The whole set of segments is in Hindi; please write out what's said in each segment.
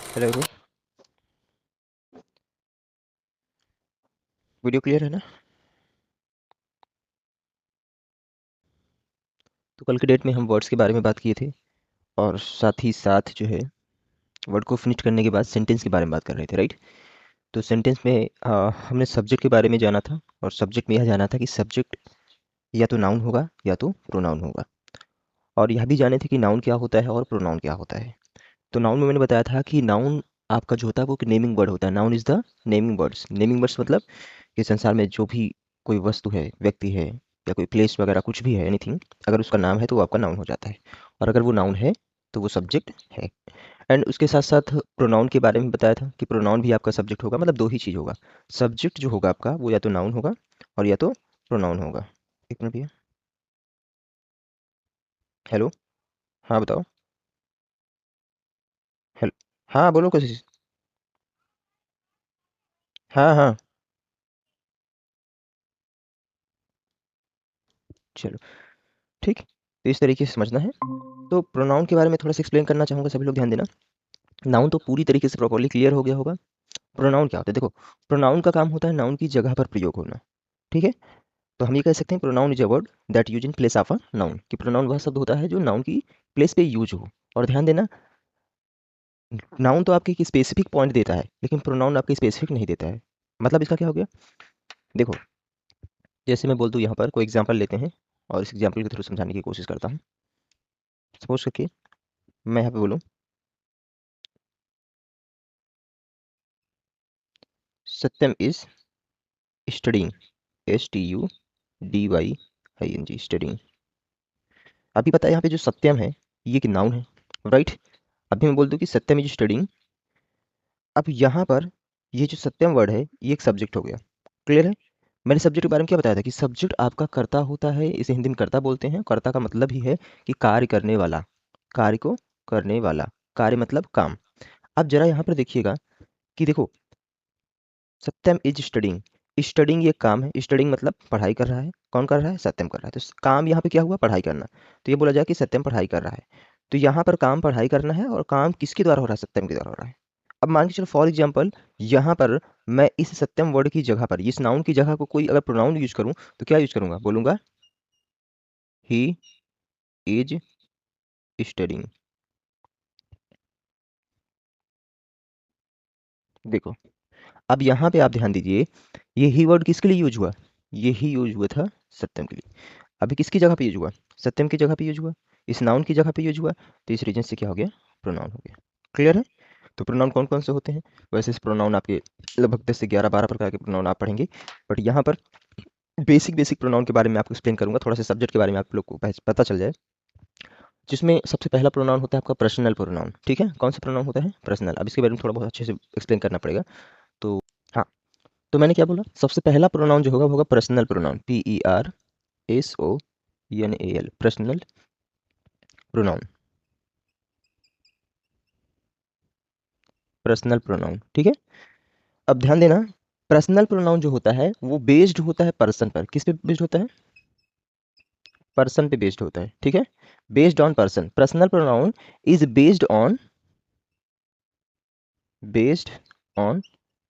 Hello everyone. वीडियो क्लियर है ना? तो कल के डेट में हम वर्ड्स के बारे में बात किए थे और साथ ही साथ जो है वर्ड को फिनिश करने के बाद सेंटेंस के बारे में बात कर रहे थे, राइट? तो सेंटेंस में हमने सब्जेक्ट के बारे में जाना था और सब्जेक्ट में यह जाना था कि सब्जेक्ट या तो नाउन होगा या तो प्रोनाउन होगा, और यह भी जाने थे कि नाउन क्या होता है और प्रोनाउन क्या होता है। तो नाउन में मैंने बताया था कि नाउन आपका जो होता है वो नेमिंग वर्ड होता है। Noun is the naming words. Naming words मतलब कि संसार में जो भी कोई वस्तु है, व्यक्ति है या कोई प्लेस वगैरह कुछ भी है, एनीथिंग, अगर उसका नाम है तो वो आपका नाउन हो जाता है, और अगर वो नाउन है तो वो सब्जेक्ट है। एंड उसके साथ साथ प्रोनाउन के बारे में बताया था कि प्रोनाउन भी आपका सब्जेक्ट होगा, मतलब दो ही चीज़ होगा। सब्जेक्ट जो होगा आपका वो या तो नाउन होगा और या तो प्रोनाउन होगा। एक मिनट भैया। हेलो। हाँ बताओ। हेलो। हाँ बोलो कुछ। हाँ हाँ। चलो ठीक, तो इस तरीके से समझना है। तो प्रोनाउन के बारे में थोड़ा सा एक्सप्लेन करना चाहूँगा, सभी लोग ध्यान देना। नाउन तो पूरी तरीके से प्रॉपर्ली क्लियर हो गया होगा। प्रोनाउन क्या होता है? देखो, प्रोनाउन का काम होता है नाउन की जगह पर प्रयोग होना। ठीक है? तो हम ये कह सकते हैं pronoun is a word that use in place of a noun, कि प्रोनाउन वह शब्द होता है जो नाउन की प्लेस पे यूज हो। और ध्यान देना, नाउन तो आपके एक स्पेसिफिक पॉइंट देता है लेकिन प्रोनाउन आपके स्पेसिफिक नहीं देता है। मतलब इसका क्या हो गया? देखो, जैसे मैं बोल दूँ यहाँ पर कोई एग्जाम्पल लेते हैं और इस एग्जाम्पल के थ्रू समझाने की कोशिश करता हूँ। सपोज करके मैं यहाँ पे बोलूँ सत्यम इज स्टडिंग, STUDYING, स्टडिंग। अभी पता है यहाँ पे जो सत्यम है ये कि नाउन है, राइट? अभी मैं बोल दूँ कि सत्यम इज स्टडिंग। अब यहाँ पर ये जो सत्यम वर्ड है ये एक सब्जेक्ट हो गया। क्लियर है? मैंने सब्जेक्ट के बारे में क्या बताया था कि सब्जेक्ट आपका कर्ता होता है, इसे हिंदी में कर्ता बोलते हैं। कर्ता का मतलब ही है कि कार्य करने वाला, कार्य को करने वाला, कार्य मतलब काम। अब जरा यहाँ पर देखिएगा कि देखो, सत्यम इज स्टडिंग। स्टडिंग ये काम है, स्टडिंग मतलब पढ़ाई कर रहा है। कौन कर रहा है? सत्यम कर रहा है। तो काम यहाँ पे क्या हुआ? पढ़ाई करना। तो ये बोला जाए कि सत्यम पढ़ाई कर रहा है। तो यहाँ पर काम पढ़ाई करना है और काम किसके द्वारा हो रहा है? सत्यम के द्वारा हो रहा है। अब मान के चलो फॉर एग्जाम्पल, यहाँ पर मैं इस सत्यम वर्ड की जगह पर, इस नाउन की जगह को कोई अगर प्रोनाउन यूज करूँ तो क्या यूज करूंगा? बोलूंगा ही इज स्टडिंग। देखो, अब यहाँ पे आप ध्यान दीजिए, ये ही वर्ड किसके लिए यूज हुआ? ये ही यूज हुआ था सत्यम के लिए। अभी किसकी जगह पे यूज हुआ? सत्यम की जगह पे यूज हुआ, इस नाउन की जगह पे यूज हुआ। तो इस रीजन से क्या हो गया? प्रोनाउन हो गया। क्लियर है? तो प्रोनाउन कौन कौन से होते हैं? वैसे इस प्रोनाउन आपके लगभग 10 से 11-12 प्रकार के प्रोनाउन आप पढ़ेंगे, बट यहाँ पर बेसिक बेसिक प्रोनाउन के बारे में आपको एक्सप्लेन करूंगा, थोड़ा सा सब्जेक्ट के बारे में आप लोग को पता चल जाए। जिसमें सबसे पहला प्रोनाउन होता है आपका पर्सनल प्रोनाउन। ठीक है? कौन सा प्रोनाउन होता है? पर्सनल। अब इसके बारे में थोड़ा बहुत अच्छे से एक्सप्लेन करना पड़ेगा। तो हाँ, तो मैंने क्या बोला? सबसे पहला प्रोनाउन जो होगा वो होगा personal pronoun, PERSONAL, personal pronoun. Personal pronoun, ठीक है? अब ध्यान देना, पर्सनल प्रोनाउन जो होता है वो बेस्ड होता है पर्सन पर। किस पे बेस्ड होता है? पर्सन पे बेस्ड होता है। ठीक है? Based on person. Personal pronoun is based on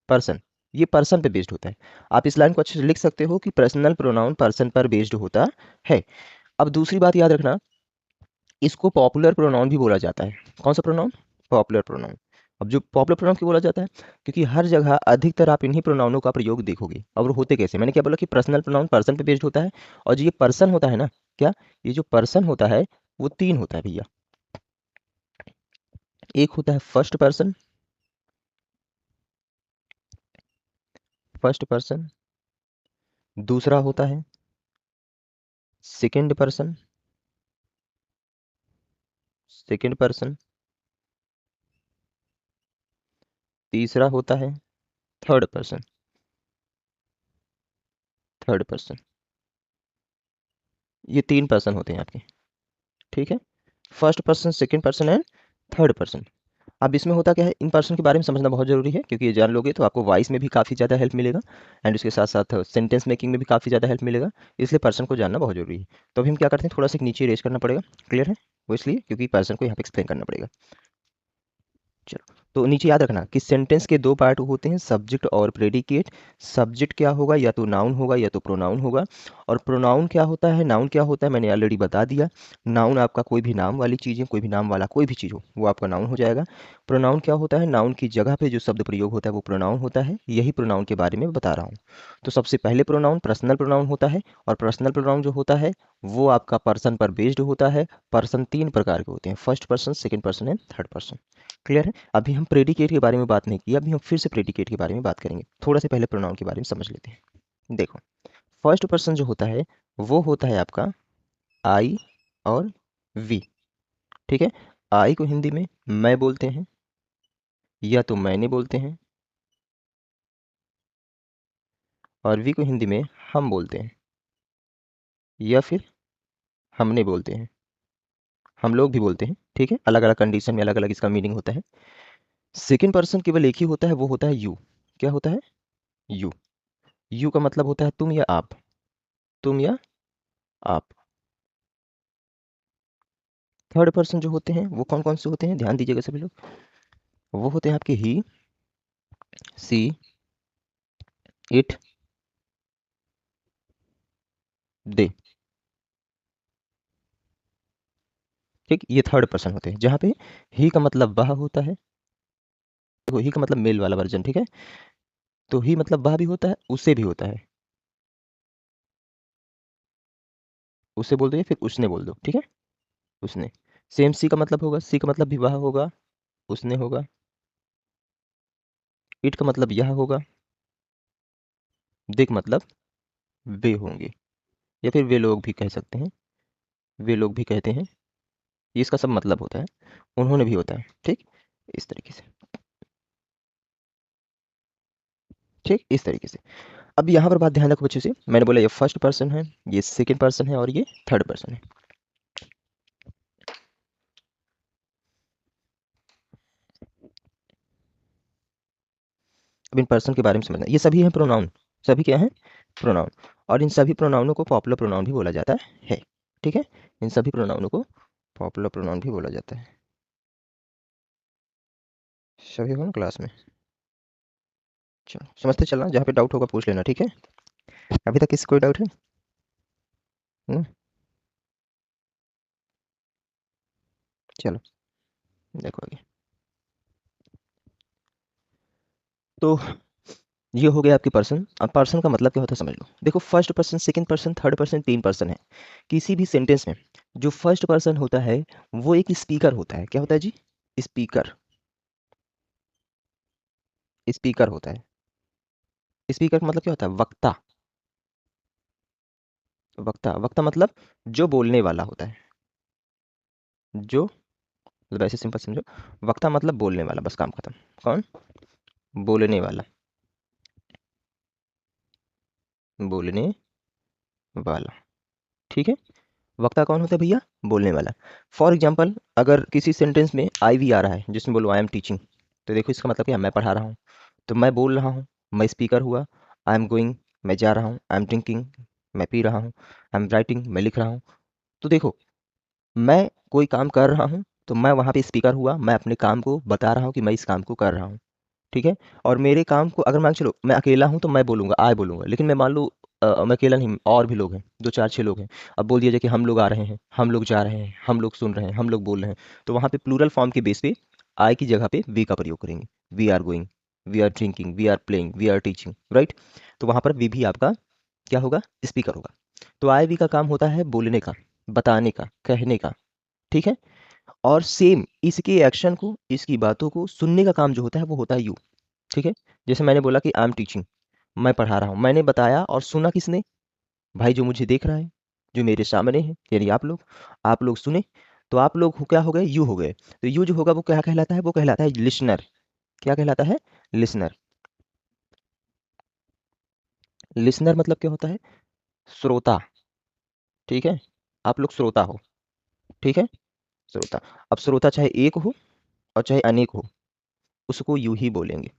person. ये पर्सन पे बेस्ड होता है। आप इस लाइन को अच्छे से लिख सकते हो कि पर्सनल प्रोनाउन पर्सन पर बेस्ड होता है। अब दूसरी बात याद रखना, इसको पॉपुलर प्रोनाउन भी बोला जाता है। कौन सा प्रोनाउन? Popular pronoun. अब जो पॉपुलर प्रोनाउन क्यों बोला जाता है? क्योंकि हर जगह अधिकतर आप इन्हीं प्रोनाउनों का प्रयोग देखोगे। और वो होते कैसे? मैंने क्या बोला कि पर्सनल प्रोनाउन पर्सन पे बेस्ड होता है, और जो ये पर्सन होता है ना, क्या ये जो पर्सन होता है वो तीन होता है भैया। एक होता है फर्स्ट पर्सन, दूसरा होता है सेकंड पर्सन, तीसरा होता है थर्ड पर्सन। थर्ड पर्सन, ये तीन पर्सन होते हैं आपके। ठीक है? First person, second person and third person. अब इसमें होता क्या है, इन पर्सन के बारे में समझना बहुत जरूरी है, क्योंकि ये जान लोगे तो आपको वॉइस में भी काफ़ी ज़्यादा हेल्प मिलेगा एंड उसके साथ साथ सेंटेंस मेकिंग में भी काफ़ी ज़्यादा हेल्प मिलेगा। इसलिए पर्सन को जानना बहुत जरूरी है। तो अभी हम क्या करते हैं, थोड़ा सा नीचे रेस करना पड़ेगा। क्लियर है? वो इसलिए क्योंकि पर्सन को यहाँ पे एक्सप्लेन करना पड़ेगा। चलो, तो नीचे याद रखना कि सेंटेंस के दो पार्ट होते हैं, सब्जेक्ट और प्रेडिकेट। सब्जेक्ट क्या होगा, या तो नाउन होगा या तो प्रोनाउन होगा। और प्रोनाउन क्या होता है, नाउन क्या होता है, मैंने ऑलरेडी बता दिया। नाउन आपका कोई भी नाम वाली चीज़ है, कोई भी नाम वाला कोई भी चीज़ हो वो आपका नाउन हो जाएगा। प्रोनाउन क्या होता है, नाउन की जगह पे जो शब्द प्रयोग होता है वो प्रोनाउन होता है। यही प्रोनाउन के बारे में बता रहा हूँ। तो सबसे पहले प्रोनाउन पर्सनल प्रोनाउन होता है, और पर्सनल प्रोनाउन जो होता है वो आपका पर्सन पर बेस्ड होता है। पर्सन तीन प्रकार के होते हैं, first person, second person and third person. Clear है? अभी हम प्रेडिकेट के बारे में बात नहीं की, अभी हम फिर से प्रेडिकेट के बारे में बात करेंगे। थोड़ा से पहले प्रोनाउन के बारे में समझ लेते हैं। देखो, फर्स्ट पर्सन जो होता है वो होता है आपका आई और वी। ठीक है? आई को हिंदी में मैं बोलते हैं, या तो मैंने बोलते हैं, और वी को हिंदी में हम बोलते हैं, या फिर हमने बोलते हैं, हम लोग भी बोलते हैं। ठीक है? अलग अलग कंडीशन में अलग अलग इसका मीनिंग होता है। सेकंड पर्सन केवल एक ही होता है, वो होता है यू। क्या होता है? यू। यू का मतलब होता है तुम या आप। तुम या आप। थर्ड पर्सन जो होते हैं वो कौन कौन से होते हैं, ध्यान दीजिएगा सभी लोग। वो होते हैं आपके ही, सी, इट, दे। ठीक, ये थर्ड पर्सन होते हैं, जहाँ पे ही का मतलब वह होता है। देखो, ही का मतलब मेल वाला वर्जन। ठीक है? तो ही मतलब वह भी होता है, उसे भी होता है। उसे बोल दो या फिर उसने बोल दो। ठीक है? उसने। सेम सी का मतलब होगा, सी का मतलब भी वह होगा, उसने होगा। इट का मतलब यह होगा, दे का मतलब वे होंगे, या फिर वे लोग भी कह सकते हैं, वे लोग भी कहते हैं। ये इसका सब मतलब होता है। उन्होंने भी होता है। ठीक, इस तरीके से। ठीक, इस तरीके से। अब यहाँ पर बात ध्यान रखो अच्छे से, मैंने बोला ये फर्स्ट पर्सन है, ये सेकंड पर्सन है, और ये थर्ड पर्सन है। अब इन पर्सन के बारे में समझना, ये सभी हैं प्रोनाउन। सभी क्या हैं? प्रोनाउन। और इन सभी प्रोनाउनों को पॉपुलर प्रोनाउन भी बोला जाता है। ठीक है? इन सभी प्रोनाउनों को पॉपुलर प्रोनाउन भी बोला जाता है। सभी हो ना क्लास में? चलो, समझते चलना, जहाँ पे डाउट होगा पूछ लेना। ठीक है? अभी तक किसी कोई डाउट है? हम्म, चलो देखो आगे। तो ये हो गया आपकी पर्सन। अब पर्सन का मतलब क्या होता है समझ लो। देखो, first person, second person, third person, तीन पर्सन है किसी भी सेंटेंस में। जो फर्स्ट पर्सन होता है वो एक स्पीकर होता है। क्या होता है जी? स्पीकर। स्पीकर होता है। स्पीकर का मतलब क्या होता है? वक्ता। वक्ता, वक्ता मतलब जो बोलने वाला होता है। जो, मतलब ऐसे सिंपल समझो, वक्ता मतलब बोलने वाला, बस काम खत्म। कौन? बोलने वाला। बोलने वाला। ठीक है? वक्ता कौन होता है भैया? बोलने वाला। फॉर एग्जाम्पल, अगर किसी सेंटेंस में आई वी आ रहा है जिसमें बोलो आई एम टीचिंग, तो देखो इसका मतलब क्या है? मैं पढ़ा रहा हूँ। तो मैं बोल रहा हूँ, मैं स्पीकर हुआ। आई एम गोइंग, मैं जा रहा हूँ। आई एम ड्रिंकिंग, मैं पी रहा हूँ। आई एम राइटिंग, मैं लिख रहा हूँ। तो देखो, मैं कोई काम कर रहा हूँ, तो मैं वहाँ पे स्पीकर हुआ, मैं अपने काम को बता रहा हूँ कि मैं इस काम को कर रहा हूँ। ठीक है? और मेरे काम को अगर मान चलो मैं अकेला हूँ तो मैं बोलूँगा, आई बोलूँगा। लेकिन मैं मान लो मैं अकेला नहीं, और भी लोग हैं, दो चार छः लोग हैं। अब बोल दिया जाए कि हम लोग आ रहे हैं, हम लोग जा रहे हैं, हम लोग सुन रहे हैं, हम लोग बोल रहे हैं। तो वहाँ पे प्लूरल फॉर्म के बेस पे आई की जगह पे वी का प्रयोग करेंगे। We are going, we are drinking, we are playing, we are teaching. Right? तो वहाँ पर वी भी आपका क्या होगा? स्पीकर होगा। तो आई वी का काम होता है बोलने का, बताने का, कहने का। ठीक है? और सेम इसके एक्शन को, इसकी बातों को सुनने का काम जो होता है वो होता है यू। ठीक है? जैसे मैंने बोला कि आई एम टीचिंग, मैं पढ़ा रहा हूँ, मैंने बताया, और सुना किसने? भाई जो मुझे देख रहा है, जो मेरे सामने है, यानी आप लोग। आप लोग सुने, तो आप लोग क्या हो गए? यू हो गए। तो यू जो होगा वो क्या कहलाता है? वो कहलाता है लिसनर। क्या कहलाता है? लिसनर। लिसनर मतलब क्या होता है? श्रोता। ठीक है? आप लोग श्रोता हो। ठीक है? श्रोता। अब श्रोता चाहे एक हो और चाहे अनेक हो, उसको यू ही बोलेंगे।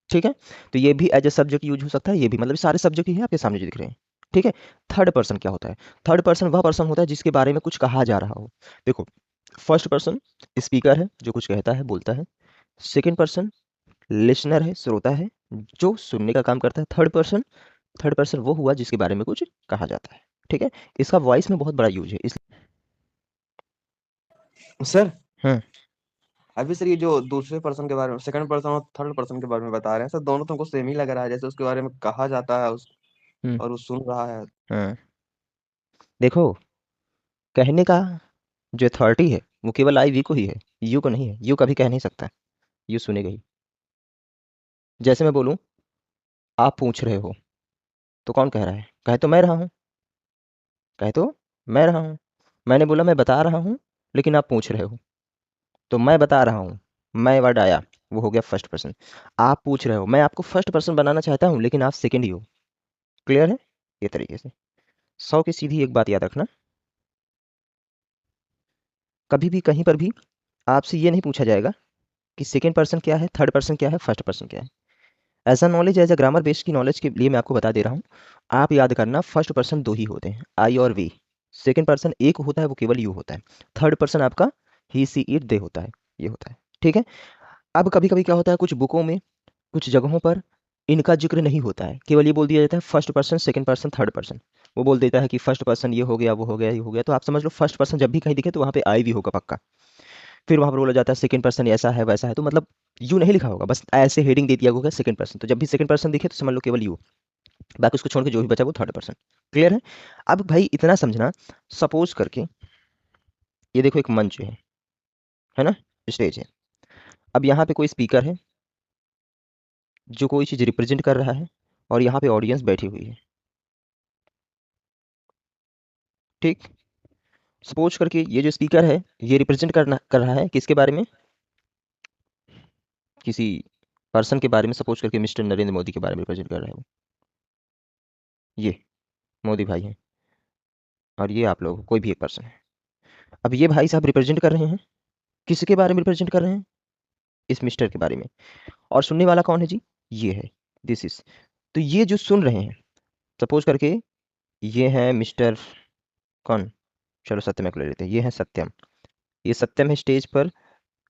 ठीक है? तो ये भी एज ए सब्जेक्ट यूज हो सकता है, ये भी, मतलब सारे सब्जेक्ट ही है आपके सामने जो दिख रहे हैं। ठीक है? थर्ड पर्सन क्या होता है? थर्ड पर्सन वह पर्सन होता है जिसके बारे में कुछ कहा जा रहा हो। देखो, फर्स्ट पर्सन स्पीकर है, जो कुछ कहता है, बोलता है। सेकंड पर्सन लिसनर है, श्रोता है, जो सुनने का काम करता है। थर्ड पर्सन वो हुआ जिसके बारे में कुछ कहा जाता है। ठीक है, इसका वॉइस में बहुत बड़ा यूज है इसलिए। सर हम्म अभी सर ये जो दूसरे पर्सन के बारे में, सेकंड पर्सन और थर्ड पर्सन के बारे में बता रहे हैं सर, दोनों तो हमको सेम ही लग रहा है, जैसे उसके बारे में कहा जाता है हम्म और वो सुन रहा है। हम्म देखो, कहने का जो अथॉरिटी है वो केवल आई वी को ही है, यू को नहीं है। यू कभी कह नहीं सकता, यू सुनेगा ही। जैसे मैं बोलूं, आप पूछ रहे हो, तो कौन कह रहा है? कहे तो मैं रहा हूँ, कहे तो मैं रहा हूँ। मैंने बोला मैं बता रहा हूँ, लेकिन आप पूछ रहे हो, तो मैं बता रहा हूँ, मैं वर्ड आया, वो हो गया फर्स्ट पर्सन। आप पूछ रहे हो, मैं आपको फर्स्ट पर्सन बनाना चाहता हूँ, लेकिन आप सेकंड ही हो। क्लियर है? ये तरीके से 100 की सीधी एक बात याद रखना, कभी भी कहीं पर भी आपसे ये नहीं पूछा जाएगा कि सेकंड पर्सन क्या है, थर्ड पर्सन क्या है, फर्स्ट पर्सन क्या है। As a knowledge, as a grammar based की नॉलेज के लिए मैं आपको बता दे रहा हूँ। आप याद करना, फर्स्ट पर्सन दो ही होते हैं, आई और वी। सेकंड पर्सन एक होता है, वो केवल यू होता है। थर्ड पर्सन आपका ही सी इट दे होता है, ये होता है। ठीक है। अब कभी कभी क्या होता है, कुछ बुकों में, कुछ जगहों पर इनका जिक्र नहीं होता है, केवल ये बोल दिया जाता है first person, second person, third person. वो बोल देता है कि फर्स्ट पर्सन ये हो गया, वो हो गया, ये हो गया, तो आप समझ लो फर्स्ट पर्सन जब भी कहीं दिखे तो वहाँ पे आई भी होगा पक्का। फिर वहाँ पर बोला जाता है सेकंड पर्सन ऐसा है वैसा है, तो मतलब यू नहीं लिखा होगा, बस ऐसे हेडिंग दे दिया होगा सेकंड पर्सन। तो जब भी सेकंड पर्सन दिखे तो समझ लो केवल यू, बाकी उसको छोड़ के जो भी बचा वो थर्ड पर्सन। क्लियर है? अब भाई इतना समझना, सपोज करके ये देखो एक मंच है ना, स्टेज है। अब यहाँ पे कोई स्पीकर है जो कोई चीज़ रिप्रेजेंट कर रहा है, और यहाँ पे ऑडियंस बैठी हुई है। ठीक, सपोज करके ये जो स्पीकर है ये रिप्रेजेंट कर रहा है किसके बारे में? किसी पर्सन के बारे में। सपोज करके मिस्टर नरेंद्र मोदी के बारे में रिप्रेजेंट कर रहा है वो। ये मोदी भाई हैं, और ये आप लोग कोई भी एक पर्सन है। अब ये भाई साहब रिप्रेजेंट कर रहे हैं, किसके बारे में रिप्रेजेंट कर रहे हैं? इस मिस्टर के बारे में। और सुनने वाला कौन है जी? ये है, दिस इज। तो ये जो सुन रहे हैं, सपोज करके ये है मिस्टर कौन, चलो सत्यम को ले लेते हैं, ये है सत्यम। ये सत्यम है स्टेज पर,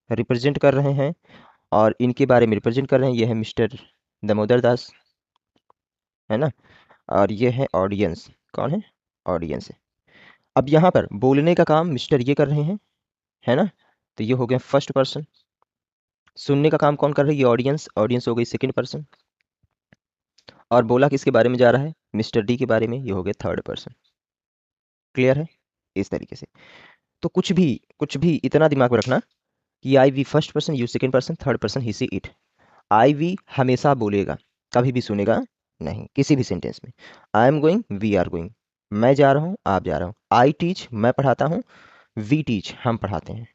रिप्रेजेंट कर रहे हैं, और इनके बारे में रिप्रेजेंट कर रहे हैं, ये है मिस्टर दामोदर दास, है ना। और ये है ऑडियंस, कौन है? ऑडियंस है। अब यहाँ पर बोलने का काम मिस्टर ये कर रहे हैं, है ना। तो ये हो गया फर्स्ट पर्सन। सुनने का काम कौन कर रही है? ऑडियंस। ऑडियंस हो गई सेकंड पर्सन। और बोला किसके बारे में जा रहा है? मिस्टर डी के बारे में, ये हो गया थर्ड पर्सन। क्लियर है? इस तरीके से। तो कुछ भी इतना दिमाग में रखना कि I we first person, you second person, third person he she it. I we हमेशा बोलेगा, कभी भी सुनेगा नहीं किसी भी सेंटेंस में। I am going, we are going, मैं जा रहा हूँ, आप जा रहा हूँ। आई टीच, मैं पढ़ाता हूँ। वी टीच, हम पढ़ाते हैं,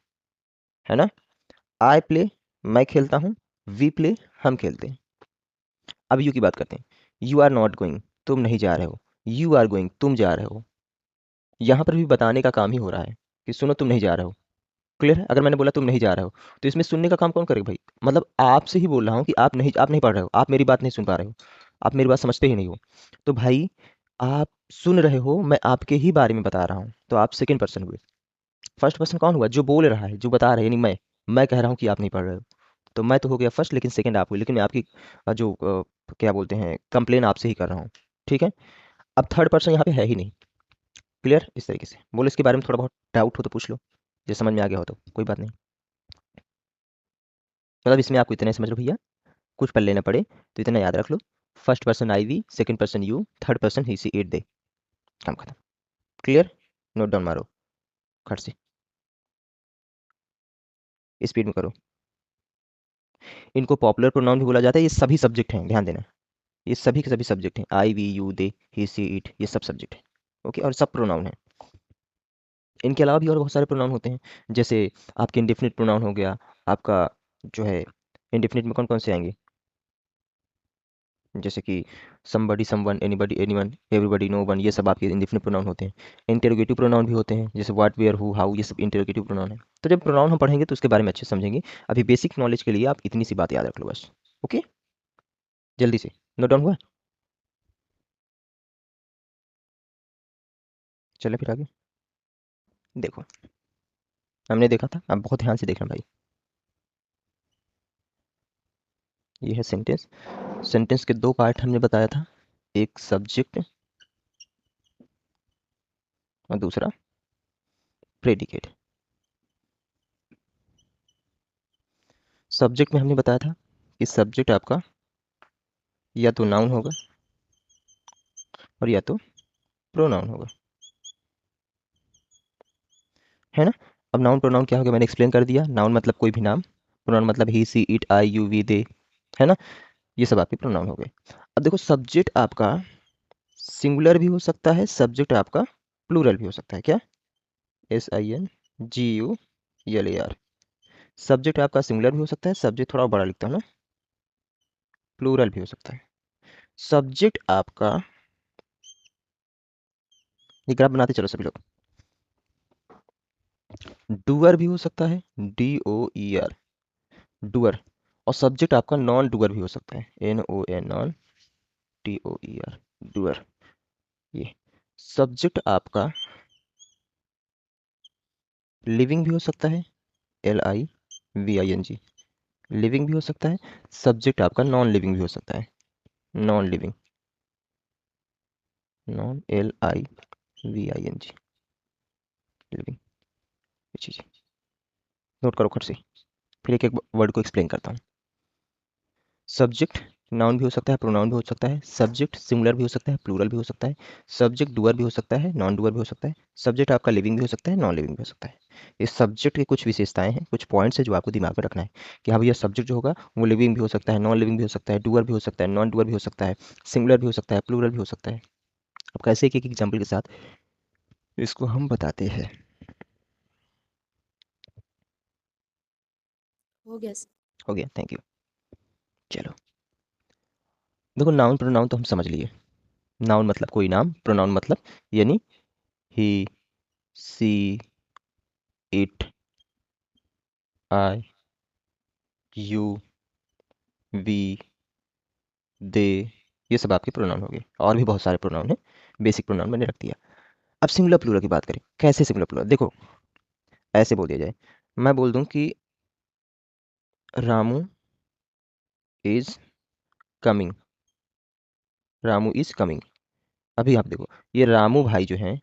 है ना। आई प्ले, मैं खेलता हूँ। वी प्ले, हम खेलते हैं। अब यू की बात करते हैं। यू आर नॉट गोइंग, तुम नहीं जा रहे हो। यू आर गोइंग, तुम जा रहे हो। यहाँ पर भी बताने का काम ही हो रहा है कि सुनो तुम नहीं जा रहे हो। क्लियर है? अगर मैंने बोला तुम नहीं जा रहे हो, तो इसमें सुनने का काम कौन करेगा भाई? मतलब आपसे ही बोल रहा हूँ कि आप नहीं पढ़ रहे हो, आप मेरी बात नहीं सुन पा रहे हो, आप मेरी बात समझते ही नहीं हो। तो भाई आप सुन रहे हो, मैं आपके ही बारे में बता रहा हूँ, तो आप सेकंड पर्सन हुए। फर्स्ट पर्सन कौन हुआ? जो बोल रहा है, जो बता रहा है, यानी मैं कह रहा हूँ कि आप नहीं पढ़ रहे हो। तो मैं तो हो गया फर्स्ट, लेकिन सेकंड आप हुए, लेकिन मैं आपकी क्या बोलते हैं, कंप्लेन आपसे ही कर रहा हूँ। ठीक है। अब थर्ड पर्सन यहाँ पे है ही नहीं। क्लियर? इस तरीके से बोलो। इसके बारे में थोड़ा बहुत डाउट हो तो पूछ लो, जो समझ में आ गया हो तो कोई बात नहीं। मतलब इसमें आपको इतना ही समझ लो भैया, कुछ पढ़ लेना पड़े तो इतना याद रख लो। First person I we, second person you, third person he she it they. काम खत्म। क्लियर? नोट डाउन मारो खट से, स्पीड में करो। इनको पॉपुलर प्रोनाउन भी बोला जाता है। ये सभी सब्जेक्ट हैं, ध्यान देना। ये सभी के सभी सब्जेक्ट हैं, I we you they he she it, ये सब सब्जेक्ट हैं। ओके, और सब प्रोनाउन है। इनके अलावा भी और बहुत सारे प्रोनाउन होते हैं, जैसे आपके इंडेफिनिट प्रोनाउन हो गया आपका, जो है इंडेफिनिट में कौन कौन से आएंगे, जैसे कि somebody, someone, anybody, anyone, everybody, no one, ये सब आपके इंडेफिनिट प्रोनाउन होते हैं। इंटेरोगेटिव प्रोनाउन भी होते हैं, जैसे व्हाट, वेयर, हु, हाउ, ये सब इंटेरोगेटिव प्रोनाउन है। तो जब प्रोनाउन हम पढ़ेंगे तो उसके बारे में अच्छे से समझेंगे। अभी बेसिक नॉलेज के लिए आप इतनी सी बात याद रख लो बस। ओके, जल्दी से नोट डाउन हुआ? चले फिर आगे। देखो, हमने देखा था, अब बहुत ध्यान से देखना भाई। ये है सेंटेंस। सेंटेंस के दो पार्ट हमने बताया था, एक सब्जेक्ट और दूसरा प्रेडिकेट। सब्जेक्ट में हमने बताया था कि सब्जेक्ट आपका या तो नाउन होगा और या तो प्रोनाउन होगा, है ना। अब नाउन प्रोनाउन क्या होगा मैंने एक्सप्लेन कर दिया। नाउन मतलब कोई भी नाम, प्रोनाउन मतलब he she it I you we they, है ना। ये सब आपके प्रोनाउन हो गए। अब देखो सब्जेक्ट आपका सिंगुलर भी हो सकता है, सब्जेक्ट आपका प्लूरल भी हो सकता है। क्या? SINGULAR। सब्जेक्ट आपका सिंगुलर भी हो सकता है, सब्जेक्ट थोड़ा बड़ा लिखता हूँ ना, प्लूरल भी हो सकता है। सब्जेक्ट आपका, ये ग्राफ बनाते चलो सभी लोग, डूअर भी हो सकता है, DOER, डूअर। और सब्जेक्ट आपका नॉन डूअर भी हो सकता है, NON, नॉन, DOER, डूअर। ये सब्जेक्ट आपका लिविंग भी हो सकता है, LIVING, लिविंग भी हो सकता है। सब्जेक्ट आपका नॉन लिविंग भी हो सकता है, non living, non LIVING, living. ये चीज़ नोट करो खट से, फिर एक एक वर्ड को एक्सप्लेन करता हूँ। सब्जेक्ट नाउन भी हो सकता है, प्रोनाउन भी हो सकता है। सब्जेक्ट सिंगुलर भी हो सकता है, प्लूरल भी हो सकता है। सब्जेक्ट डूअर भी हो सकता है, नॉन डूअर भी हो सकता है। सब्जेक्ट आपका लिविंग भी हो सकता है, नॉन लिविंग भी हो सकता है। इस सब्जेक्ट की कुछ विशेषताएं हैं, कुछ पॉइंट्स है जो आपको दिमाग में रखना है कि हाँ भैया सब्जेक्ट जो होगा वो लिविंग भी हो सकता है, नॉन लिविंग भी हो सकता है, डूअर भी हो सकता है, नॉन डूअर भी हो सकता है, सिंगुलर भी हो सकता है, प्लूरल भी हो सकता है। अब कैसे एक एक एग्जाम्पल के साथ इसको हम बताते हैं। हो गया सर। हो गया, थैंक यू। चलो देखो नाउन प्रोनाउन तो हम समझ लिए। नाउन मतलब कोई नाम, प्रोनाउन मतलब यानी he she it I you we they, ये सब आपके प्रोनाउन हो गए। और भी बहुत सारे प्रोनाउन हैं, बेसिक प्रोनाउन मैंने रख दिया। अब सिंगुलर प्लूरल की बात करें, कैसे सिंगुलर प्लूरल? देखो ऐसे बोल दिया जाए, मैं बोल दूं कि Ramu is coming, Ramu is coming. अभी आप देखो ये रामू भाई जो हैं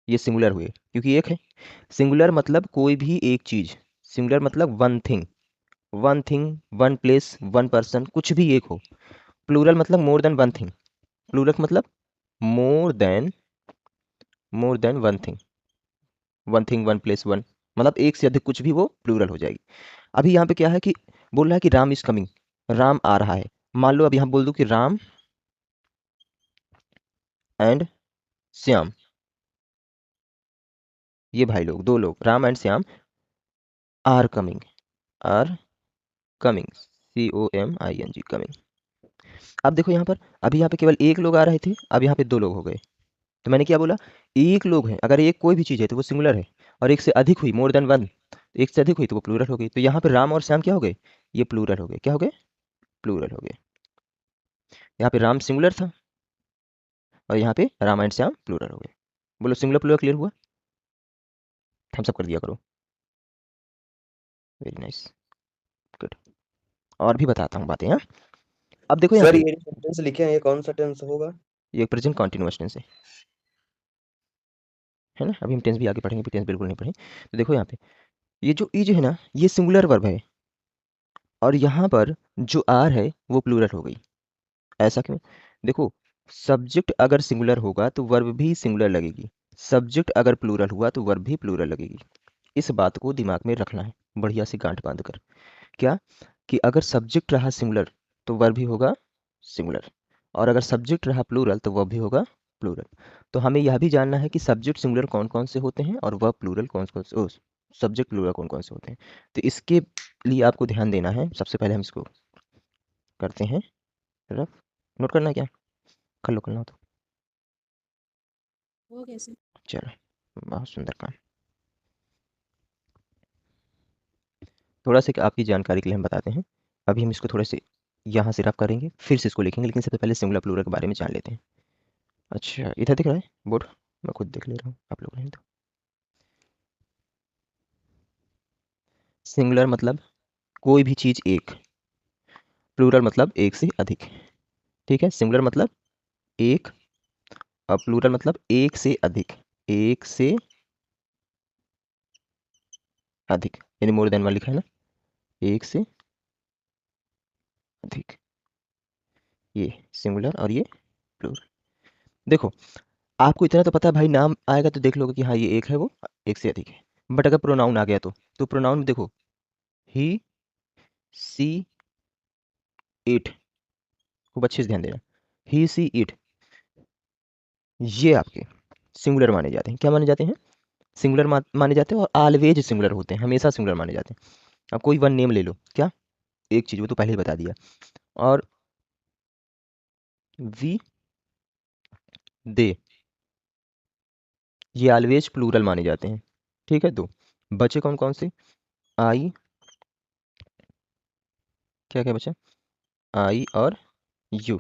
ये सिंगुलर हुए क्योंकि एक है। सिंगुलर मतलब कोई भी एक चीज, सिंगुलर मतलब one thing, one thing, one place, one person, कुछ भी एक हो। प्लूरल मतलब more than one thing, plural मतलब more than, more than one thing, one thing, one place, one, मतलब एक से अधिक कुछ भी वो प्लूरल हो जाएगी। अभी यहाँ पे क्या है कि बोल रहा है कि राम इज कमिंग, राम आ रहा है। मान लो अभी हम बोल दूं कि राम एंड श्याम, ये भाई लोग दो लोग Ram and Shyam are coming, are coming, COMING, coming. अब देखो यहाँ पर, अभी यहाँ पे केवल एक लोग आ रहे थे, अब यहाँ पे दो लोग हो गए। तो मैंने क्या बोला, एक लोग है, अगर एक कोई भी चीज़ है तो वो सिंगुलर है, और एक से अधिक हुई मोर देन वन, एक से अधिक हुई तो वो प्लूरल हो गई। तो यहाँ पे राम और श्याम क्या हो गए, ये प्लूरल हो गए। क्या हो गए? प्लूरल हो गए। यहाँ पे राम सिंगुलर था और यहाँ पे राम एंड श्याम प्लूरल हो गए। बोलो सिंगुलर प्लूरल क्लियर हुआ? थम्स अप कर दिया करो। Very nice, good. और भी बताता हूँ बातें, हाँ। अब देखो यहाँ सर पे, ये जो सेंटेंस लिखे हैं ये कौन सा टेंस होगा? ये प्रेजेंट कॉन्टिन्यूअस टेंस है ना। अभी हम टेंस भी आगे पढ़ेंगे, टेंस बिल्कुल नहीं पढ़ें। तो देखो यहाँ पे ये जो है ना, ये सिंगुलर वर्ब है, और यहाँ पर जो आर है वो प्लूरल हो गई। ऐसा क्यों? देखो सब्जेक्ट अगर सिंगुलर होगा तो वर्ब भी सिंगुलर लगेगी, सब्जेक्ट अगर प्लूरल हुआ तो वर्ब भी प्लूरल लगेगी। इस बात को दिमाग में रखना है बढ़िया सी गांठ बांध कर। क्या? कि अगर सब्जेक्ट रहा सिंगुलर तो वर्ब भी होगा सिंगुलर, और अगर सब्जेक्ट रहा प्लूरल तो वर्ब भी होगा प्लूरल। तो हमें यह भी जानना है कि सब्जेक्ट सिंगुलर कौन कौन से होते हैं और वर्ब प्लूरल कौन कौन से, सब्जेक्ट प्लूरल कौन कौन से होते हैं। तो इसके लिए आपको ध्यान देना है। सबसे पहले हम इसको करते हैं रफ। नोट करना है क्या? कर लो, करना हो तो। हो गया सर। चलो, बहुत सुंदर काम। थोड़ा सा आपकी जानकारी के लिए हम बताते हैं। अभी हम इसको थोड़े से यहाँ से रफ करेंगे, फिर से इसको लिखेंगे, लेकिन सबसे पहले सिंगुलर प्लूरल के बारे में जान लेते हैं। अच्छा इधर दिख रहा है बोर्ड, मैं खुद देख ले रहा हूँ, आप लोग नहीं तो। सिंगुलर मतलब कोई भी चीज़ एक, प्लूरल मतलब एक से अधिक। ठीक है, सिंगुलर मतलब एक और प्लूरल मतलब एक से अधिक। एक से अधिक यानी मोर देन वन लिखा है ना, एक से अधिक। ये सिंगुलर और ये प्लूरल। देखो, आपको इतना तो पता है भाई, नाम आएगा तो देख लोगे कि हाँ ये एक है, वो एक से अधिक है। बट अगर प्रोनाउन आ गया तो प्रोनाउन में देखो, ही, सी, इट, खूब अच्छे से ध्यान देना। ही, सी, इट, ये आपके सिंगुलर माने जाते हैं। क्या माने जाते हैं? सिंगुलर माने जाते हैं, और ऑलवेज सिंगुलर होते हैं, हमेशा सिंगुलर माने जाते हैं। अब कोई वन नेम ले लो, क्या, एक चीज वो तो पहले ही बता दिया। और वी, दे, ये ऑलवेज प्लूरल माने जाते हैं। ठीक है, दो बचे कौन कौन से? आई, क्या क्या बचा? आई और यू।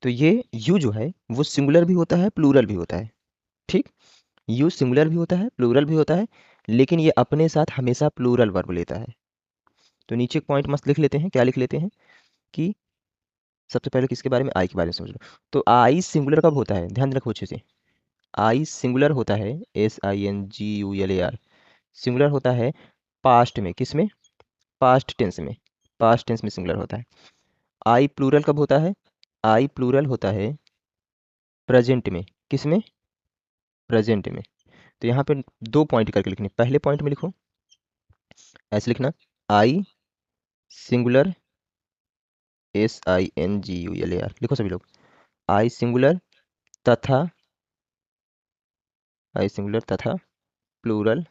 तो ये यू जो है वो सिंगुलर भी होता है, प्लूरल भी होता है। ठीक, यू सिंगुलर भी होता है, प्लूरल भी होता है, लेकिन ये अपने साथ हमेशा प्लूरल वर्ब लेता है। तो नीचे एक पॉइंट मस्त लिख लेते हैं, क्या लिख लेते हैं कि सबसे पहले किसके बारे में, आई के बारे में समझ लो। तो आई सिंगुलर कब होता है, ध्यान रखो अच्छे से। आई सिंगुलर होता है, SINGULAR, सिंगुलर होता है पास्ट में, किस में? पास्ट टेंस में। पास्ट टेंस में सिंगुलर होता है। आई प्लूरल कब होता है? आई प्लूरल होता है प्रेजेंट में, किस में? प्रेजेंट में। तो यहाँ पे दो पॉइंट करके लिखने, पहले पॉइंट में लिखो, ऐसे लिखना, आई सिंगुलर, SINGULAR, लिखो सभी लोग। आई सिंगुलर तथा, आई सिंगुलर तथा प्लूरल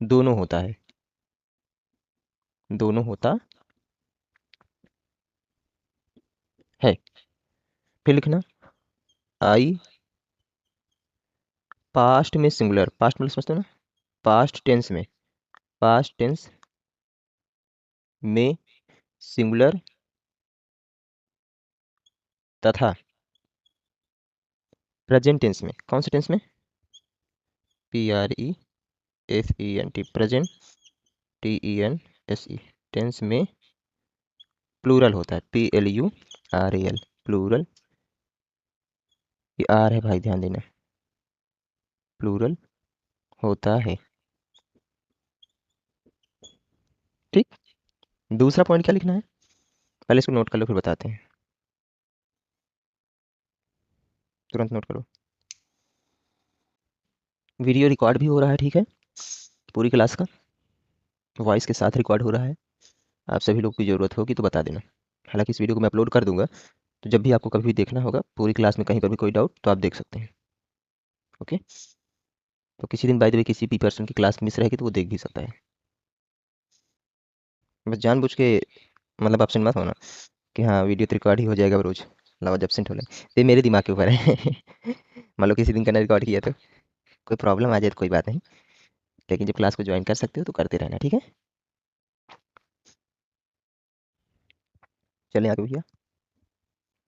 दोनों होता है, दोनों होता है। फिर लिखना, आई पास्ट में सिंगुलर, पास्ट मतलब समझते हो ना, पास्ट टेंस में, पास्ट टेंस में सिंगुलर तथा प्रेजेंट टेंस में, कौन से टेंस में? PRESENT, प्रेजेंट, TENSE, टेंस में प्लूरल होता है, PLURAL, प्लूरल। ये आर है भाई, ध्यान देना, प्लूरल होता है। ठीक, दूसरा पॉइंट क्या लिखना है, पहले इसको नोट कर लो फिर बताते हैं, तुरंत नोट करो। वीडियो रिकॉर्ड भी हो रहा है, ठीक है, पूरी क्लास का वॉइस के साथ रिकॉर्ड हो रहा है। आप सभी लोग की ज़रूरत होगी तो बता देना। हालांकि इस वीडियो को मैं अपलोड कर दूंगा, तो जब भी आपको कभी भी देखना होगा पूरी क्लास में, कहीं पर भी कोई डाउट तो आप देख सकते हैं। ओके, तो किसी दिन बाय द वे किसी भी पर्सन की क्लास मिस रहेगी तो वो देख भी सकता है। बस जानबूझ के मतलब एब्सेंट मत होना कि हाँ वीडियो तो रिकॉर्ड ही हो जाएगा रोज, लाओ आज एब्सेंट होना। ये मेरे दिमाग के ऊपर है। मान लो किसी दिन करना रिकॉर्ड किया तो कोई प्रॉब्लम आ जाए तो कोई बात नहीं, लेकिन जब क्लास को ज्वाइन कर सकते हो तो करते रहना, ठीक है। चलें आगे भैया।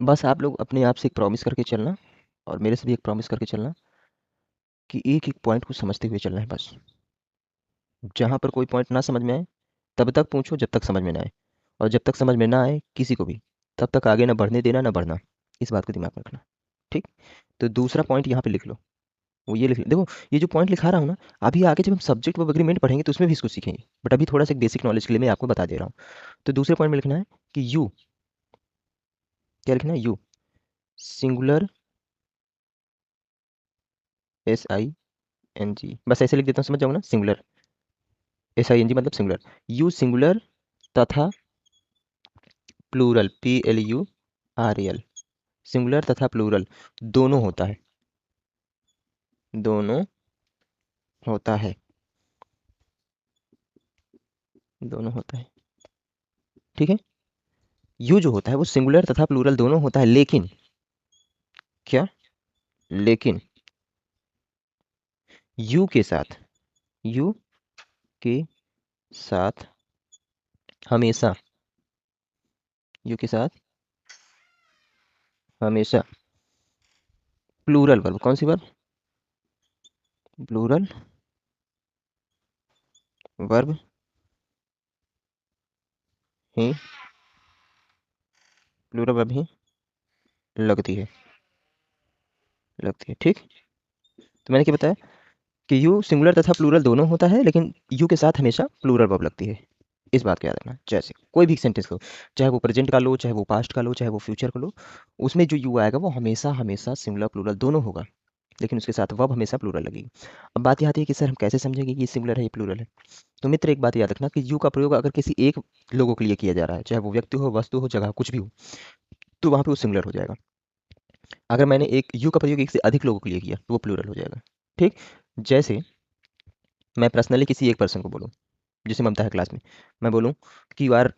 बस आप लोग अपने आप से एक प्रॉमिस करके चलना, और मेरे से भी एक प्रॉमिस करके चलना, कि एक एक पॉइंट को समझते हुए चलना है बस। जहाँ पर कोई पॉइंट ना समझ में आए तब तक पूछो जब तक समझ में ना आए, और जब तक समझ में ना आए किसी को भी तब तक आगे ना बढ़ने देना ना बढ़ना। इस बात को दिमाग में रखना। ठीक, तो दूसरा पॉइंट यहाँ पे लिख लो, वो ये लिख लो। देखो, ये जो पॉइंट लिखा रहा हूँ ना, अभी आगे जब हम सब्जेक्ट वर्ब एग्रीमेंट पढ़ेंगे तो उसमें भी इसको सीखेंगे, बट अभी थोड़ा सा बेसिक नॉलेज के लिए मैं आपको बता दे रहा हूँ। तो दूसरे पॉइंट में लिखना है कि यू, क्या लिखना है? यू सिंगुलर, SING, बस ऐसे लिख देता हूँ, समझ जाओ ना, सिंगुलर, SING मतलब सिंगुलर। यू सिंगुलर तथा प्लूरल, PLURAL, सिंगुलर तथा प्लूरल दोनों होता है, दोनों होता है, दोनों होता है। ठीक है, यू जो होता है वो सिंगुलर तथा प्लूरल दोनों होता है, लेकिन क्या? लेकिन यू के साथ, यू के साथ हमेशा, यू के साथ हमेशा प्लूरल वर्ब, कौन सी वर्ब? प्लूरल वर्ब ही प्लूरल वर्ब ही लगती है ठीक। तो मैंने क्या बताया कि यू सिंगुलर तथा प्लूरल दोनों होता है, लेकिन यू के साथ हमेशा प्लूरल वर्ब लगती है। इस बात का याद रखना। जैसे कोई भी सेंटेंस लो, चाहे वो प्रेजेंट का लो, चाहे वो पास्ट का लो, चाहे वो फ्यूचर का लो, उसमें जो यू आएगा वो हमेशा हमेशा सिंगुलर प्लूरल दोनों होगा, लेकिन उसके साथ वर्ब हमेशा प्लूरल लगेगी। अब बात ये आती है कि सर हम कैसे समझेंगे कि ये सिंगुलर है ये प्लूरल है। तो मित्र एक बात याद रखना कि यू का प्रयोग अगर किसी एक लोगों के लिए किया जा रहा है, चाहे वो व्यक्ति हो, वस्तु हो, जगह कुछ भी हो, तो वहाँ पे वो सिंगुलर हो जाएगा। अगर मैंने एक यू का प्रयोग एक से अधिक लोगों के लिए किया तो वो प्लूरल हो जाएगा ठीक। जैसे मैं पर्सनली किसी एक पर्सन को बोलूँ, जैसे ममता है क्लास में, मैं बोलूँ कि यू आर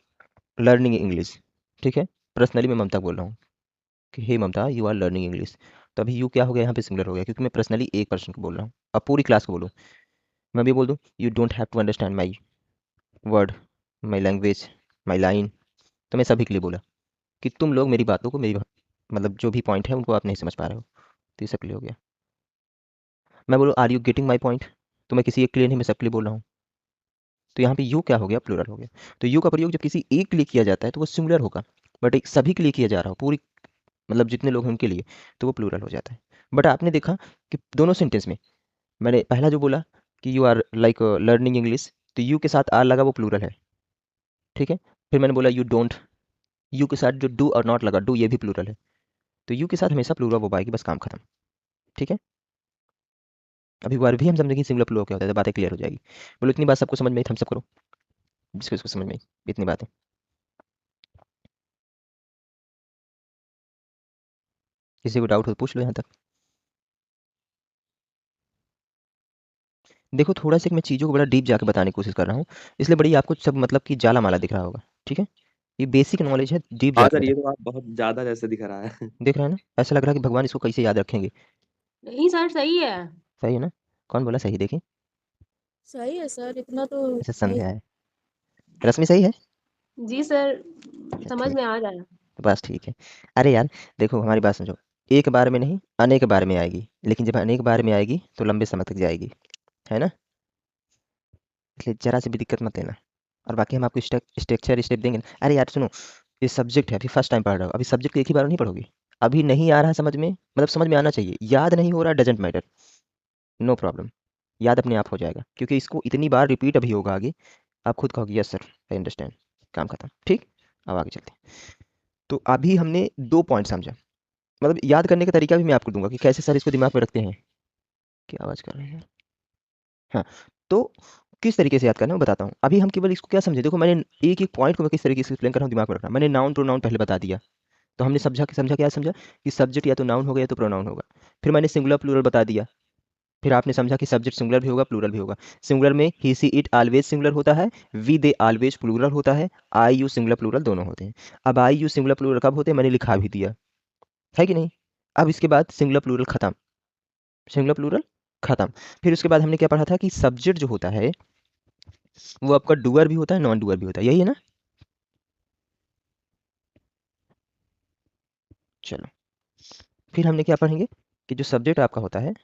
लर्निंग इंग्लिश, ठीक है। पर्सनली मैं ममता को बोल रहा हूँ कि हे ममता यू आर लर्निंग इंग्लिश। तो अभी यू क्या हो गया यहाँ पे सिंगुलर हो गया, क्योंकि मैं पर्सनली एक पर्सन को बोल रहा हूँ। अब पूरी क्लास को बोलूँ, मैं भी बोल दूँ you don't have to understand my word, my language, my line. तो मैं सभी के लिए बोला कि तुम लोग मेरी बातों को, मतलब जो भी पॉइंट है उनको आप नहीं समझ पा रहे हो। तो ये सबके लिए हो गया। मैं बोलूँ are you getting my point, तो मैं किसी एक के लिए नहीं, मैं सबके लिए बोल रहा हूँ। तो यहाँ पे यू क्या हो गया, प्लूरल हो गया। तो यू का प्रयोग जब किसी एक के लिए किया जाता है तो वो सिंगुलर होगा, बट एक सभी के लिए किया जा रहा हो, पूरी मतलब जितने लोग हैं उनके लिए, तो वो प्लूरल हो जाता है। बट आपने देखा कि दोनों सेंटेंस में मैंने पहला जो बोला कि you are like learning English, तो यू के साथ आर लगा वो प्लूरल है ठीक है। फिर मैंने बोला यू डोंट, यू के साथ जो डू और नॉट लगा, डू ये भी प्लूरल है। तो यू के साथ हमेशा प्लूरल वो आएगी, बस काम खत्म ठीक है। अभी बार भी हम समझेंगे सिंगुलर प्लूरल क्या होता है तो बातें क्लियर हो जाएगी। बोलो इतनी बात सबको समझ में आई, थम्स अप करो जिसको इसको समझ में आई इतनी बातें। किसी को डाउट हो तो पूछ लो यहाँ तक। देखो थोड़ा सा मैं चीज़ों को बड़ा डीप जाके बताने की कोशिश कर रहा हूँ, इसलिए बड़ी आपको सब मतलब कि जाला माला दिख रहा होगा ठीक है। ये बेसिक नॉलेज है, डीप हाँ जाके सर, बता। ये तो आप बहुत ज्यादा जैसे दिख रहा है। दिख रहा है ना, ऐसा लग रहा है कि भगवान इसको कैसे याद रखेंगे। नहीं सर, सही है। सही है ना, कौन बोला सही, देखिए। सही है सर, इतना तो ऐसा नहीं। संध्या है, रश्मि सही है। जी सर, अच्छा समझ ठीक, में आ रहा है। तो बस ठीक है। अरे यार देखो हमारी बात समझो, एक बार में नहीं अनेक बार में आएगी, लेकिन जब अनेक बार में आएगी तो लंबे समय तक जाएगी, है ना। इसलिए जरा सी भी दिक्कत मत लेना। और बाकी हम आपको स्ट्रक्चर स्टेप देंगे ना। अरे यार सुनो, ये सब्जेक्ट है, अभी फर्स्ट टाइम पढ़ रहा हो, अभी सब्जेक्ट एक ही बार नहीं पढ़ोगे। अभी नहीं आ रहा है समझ में, मतलब समझ में आना चाहिए, याद नहीं हो रहा डजेंट मैटर, नो प्रॉब्लम। याद अपने आप हो जाएगा, क्योंकि इसको इतनी बार रिपीट अभी होगा आगे, आप खुद कहोगे यस सर आई अंडरस्टैंड, काम खत्म ठीक। अब आगे चलते हैं। तो अभी हमने दो पॉइंट समझा, मतलब याद करने का तरीका भी मैं आपको दूंगा कि कैसे सर इसको दिमाग में रखते हैं। क्या आवाज़ कर रहे हैं। हाँ, तो किस तरीके से याद करना है मैं बताता हूँ। अभी हम केवल इसको क्या समझे, देखो मैंने एक एक पॉइंट को मैं किस तरीके से एक्सप्लेन कर रहा हूँ, दिमाग में रखना। मैंने नाउन प्रोनाउन पहले बता दिया, तो हमने समझा क्या समझा कि सब्जेक्ट या तो नाउन होगा या तो प्रोनाउन होगा। फिर मैंने सिंगुलर प्लूरल बता दिया, फिर आपने समझा कि सब्जेक्ट सिंगुलर भी होगा प्लूरल भी होगा। सिंगुलर में ही सी इट ऑलवेज सिंगुलर होता है, वी दे ऑलवेज प्लूरल होता है, आई यू सिंगुलर प्लूरल दोनों होते हैं। अब आई यू सिंगुलर प्लूरल कब होते हैं मैंने लिखा भी दिया, है कि नहीं। अब इसके बाद सिंगुलर प्लूरल खत्म, सिंगुलर प्लूरल खत्म। फिर उसके बाद हमने क्या पढ़ा था कि सब्जेक्ट जो होता है वो आपका डूअर भी होता है नॉन डूअर भी होता है, यही है ना। चलो फिर हमने क्या पढ़ेंगे कि जो सब्जेक्ट आपका होता है,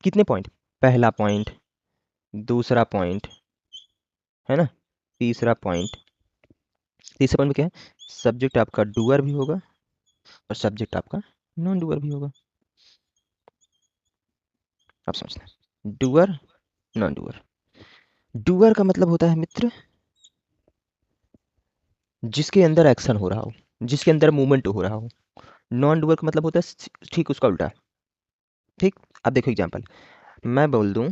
कितने पॉइंट, पहला पॉइंट, दूसरा पॉइंट, है ना, तीसरा पॉइंट। तीसरे पॉइंट में क्या है, सब्जेक्ट आपका डूअर भी होगा और सब्जेक्ट आपका नॉन डूअर भी होगा। आप समझना, डूअर नॉन डूअर। डूअर का मतलब होता है मित्र जिसके अंदर एक्शन हो रहा हो, जिसके अंदर मूवमेंट हो रहा हो। नॉन डूअर का मतलब होता है ठीक उसका उल्टा, ठीक। अब देखो एग्जांपल, मैं बोल दूं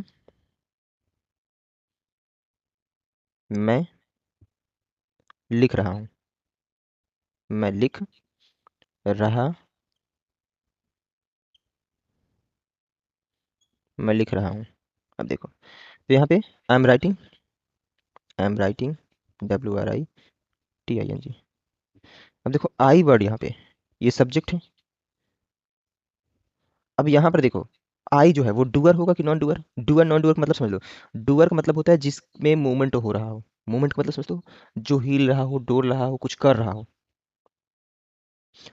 मैं लिख रहा हूं, मैं लिख रहा, मैं लिख रहा हूं। अब देखो तो यहाँ पे आई एम राइटिंग, WRITING। अब देखो आई वर्ड यहाँ पे ये सब्जेक्ट है। अब यहाँ पर देखो आई जो है वो डूअर होगा कि non doer, doer non doer का मतलब समझ लो। डूअर का मतलब होता है जिसमें मूवमेंट हो रहा हो, मूवमेंट का मतलब समझ लो जो हिल रहा हो, डोल रहा हो, कुछ कर रहा हो।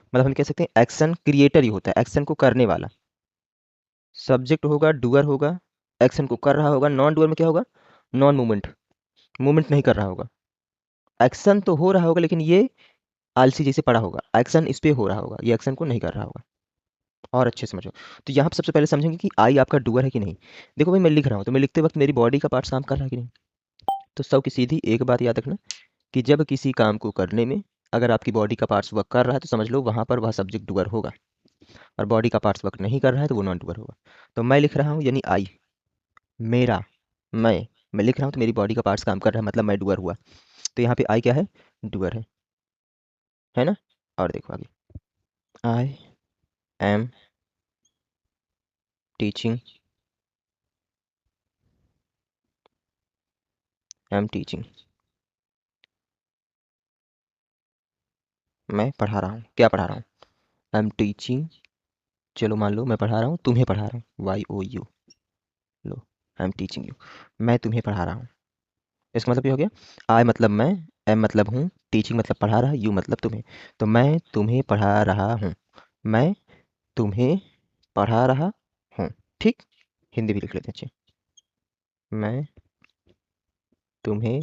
मतलब हम कह सकते हैं एक्शन क्रिएटर ही होता है, एक्शन को करने वाला। सब्जेक्ट होगा, डूअर होगा, एक्शन को कर रहा होगा। नॉन डूअर में क्या होगा, नॉन मूवमेंट, मूवमेंट नहीं कर रहा होगा। एक्शन तो हो रहा होगा लेकिन ये आलसी जैसे पड़ा होगा, एक्शन इस पे हो रहा होगा, ये एक्शन को नहीं कर रहा होगा। और अच्छे से समझो। तो यहाँ पर सबसे पहले समझेंगे कि आई आपका डूअर है कि नहीं। देखो भाई मैं लिख रहा हूँ तो मैं लिखते वक्त मेरी बॉडी का पार्ट काम कर रहा है कि नहीं। तो सब की सीधी एक बात याद रखना कि जब किसी काम को करने में अगर आपकी बॉडी का पार्ट्स वर्क कर रहा है तो समझ लो वहाँ पर वह सब्जेक्ट डूअर होगा, और बॉडी का पार्ट्स वर्क नहीं कर रहा है तो वो नॉन डूअर होगा। तो मैं लिख रहा हूँ यानी आई, मेरा, मैं लिख रहा हूँ तो मेरी बॉडी का पार्ट्स काम कर रहा है मतलब मैं डूअर हुआ। तो यहाँ पे आई क्या है, डूअर है ना। और देखो आगे, आई एम टीचिंग, एम टीचिंग, मैं पढ़ा रहा हूँ। क्या पढ़ा रहा हूँ, आई एम टीचिंग। चलो मान लो मैं पढ़ा रहा हूँ, तुम्हें पढ़ा रहा हूँ, वाई ओ यू, लो आई एम टीचिंग यू, मैं तुम्हें पढ़ा रहा हूँ। इसका मतलब ये हो गया, आई मतलब मैं, एम मतलब हूँ, टीचिंग मतलब पढ़ा रहा, यू मतलब तुम्हें। तो मैं तुम्हें पढ़ा रहा हूँ, मैं तुम्हें पढ़ा रहा हूँ। ठीक, हिंदी भी लिख लेते हैं अच्छे, मैं तुम्हें